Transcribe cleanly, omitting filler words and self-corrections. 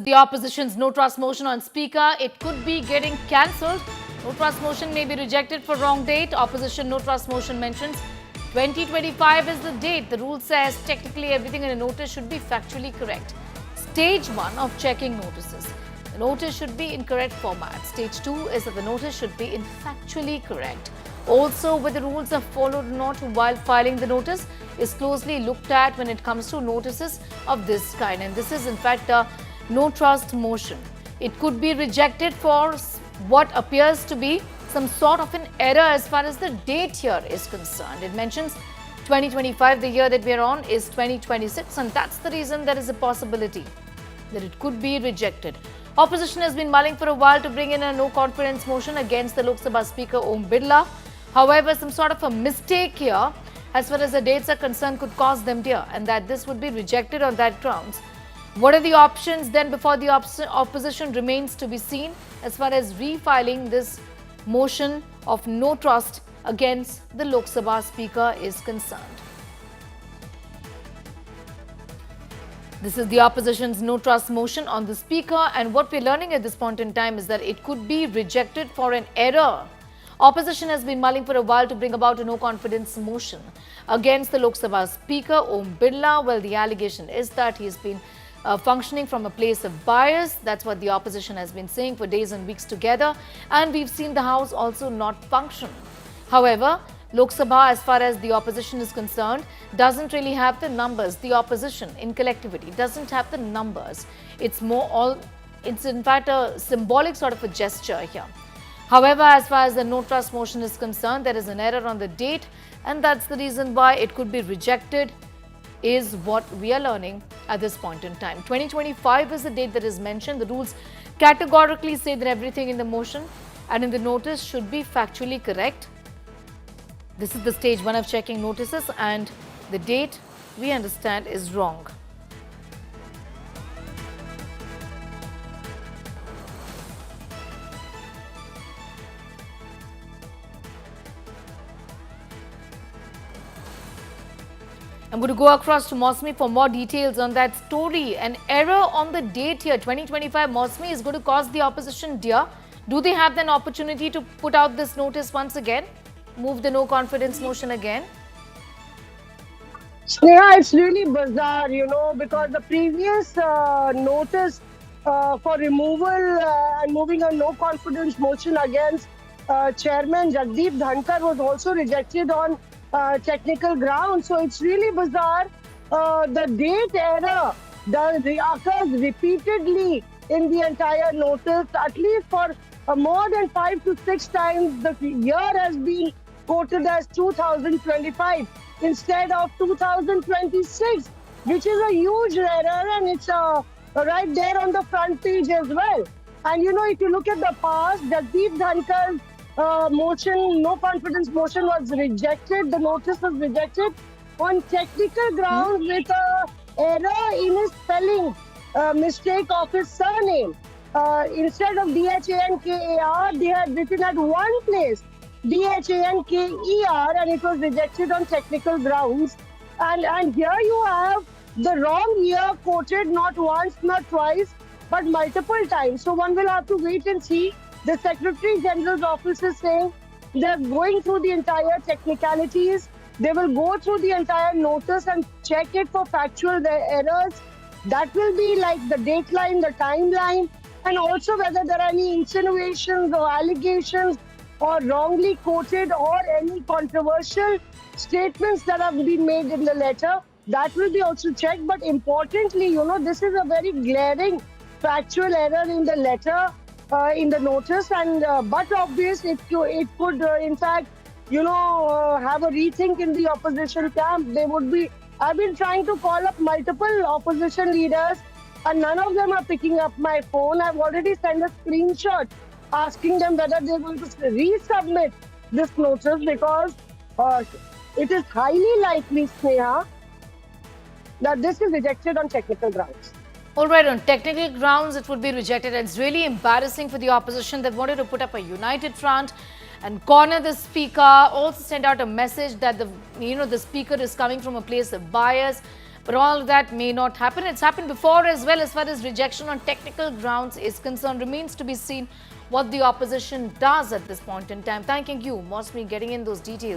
The opposition's no trust motion on speaker, it could be getting cancelled. No trust motion may be rejected for wrong date. Opposition no trust motion mentions 2025 is the date. The rule says technically everything in a notice should be factually correct. Stage 1 of checking notices. The notice should be in correct format. Stage 2 is that the notice should be in factually correct. Also, whether the rules are followed or not while filing the notice is closely looked at when it comes to notices of this kind. And this is in fact a no trust motion. It could be rejected for what appears to be some sort of an error as far as the date here is concerned. It mentions 2025, the year that we are on is 2026, and that's the reason there is a possibility that it could be rejected. Opposition has been mulling for a while to bring in a no confidence motion against the Lok Sabha Speaker Om Birla. However, some sort of a mistake here as far as the dates are concerned could cause them tear, and that this would be rejected on that grounds. What are the options then before the opposition remains to be seen as far as refiling this motion of no trust against the Lok Sabha Speaker is concerned. This is the opposition's no trust motion on the Speaker, and what we're learning at this point in time is that it could be rejected for an error. Opposition has been mulling for a while to bring about a no confidence motion against the Lok Sabha Speaker Om Birla. Well, the allegation is that he has been functioning from a place of bias. That's what the opposition has been saying for days and weeks together, and we've seen the House also not function. However, Lok Sabha, as far as the opposition is concerned, doesn't really have the numbers. The opposition in collectivity doesn't have the numbers. It's in fact a symbolic sort of a gesture here. However, as far as the no trust motion is concerned, there is an error on the date, and that's the reason why it could be rejected, is what we are learning at this point in time. 2025 is the date that is mentioned. The rules categorically say that everything in the motion and in the notice should be factually correct. This is the stage 1 of checking notices, and the date we understand is wrong. I'm going to go across to Mosmi for more details on that story. An error on the date here, 2025, Mosmi, is going to cause the opposition dear. Do they have an opportunity to put out this notice once again? Move the no confidence motion again? Sneha, it's really bizarre, because the previous notice for removal and moving a no confidence motion against Chairman Jagdeep Dhankhar was also rejected on technical grounds. So it's really bizarre. The date error occurs repeatedly in the entire notice, at least for more than 5 to 6 times. The year has been quoted as 2025 instead of 2026, which is a huge error, and it's right there on the front page as well. And if you look at the past, Jagdeep Dhankar's motion, no confidence motion, was rejected. The notice was rejected on technical grounds with an error in his spelling, mistake of his surname. Instead of Dhankar, they had written at one place Dhanker, and it was rejected on technical grounds. And here you have the wrong year quoted not once, not twice, but multiple times. So one will have to wait and see. The Secretary General's office is saying they're going through the entire technicalities. They will go through the entire notice and check it for factual errors. That will be like the dateline, the timeline, and also whether there are any insinuations or allegations or wrongly quoted or any controversial statements that have been made in the letter. That will be also checked. But importantly, this is a very glaring factual error in the letter, in the notice, and but obvious it could in fact have a rethink in the opposition camp. I've been trying to call up multiple opposition leaders, and none of them are picking up my phone. I've already sent a screenshot asking them whether they're going to resubmit this notice, because it is highly likely, Sneha, that this is rejected on technical grounds. All right, on technical grounds, it would be rejected. It's really embarrassing for the opposition that wanted to put up a united front and corner the speaker. Also send out a message that the speaker is coming from a place of bias. But all that may not happen. It's happened before as well. As far as rejection on technical grounds is concerned, remains to be seen what the opposition does at this point in time. Thanking you, Mosmi, getting in those details.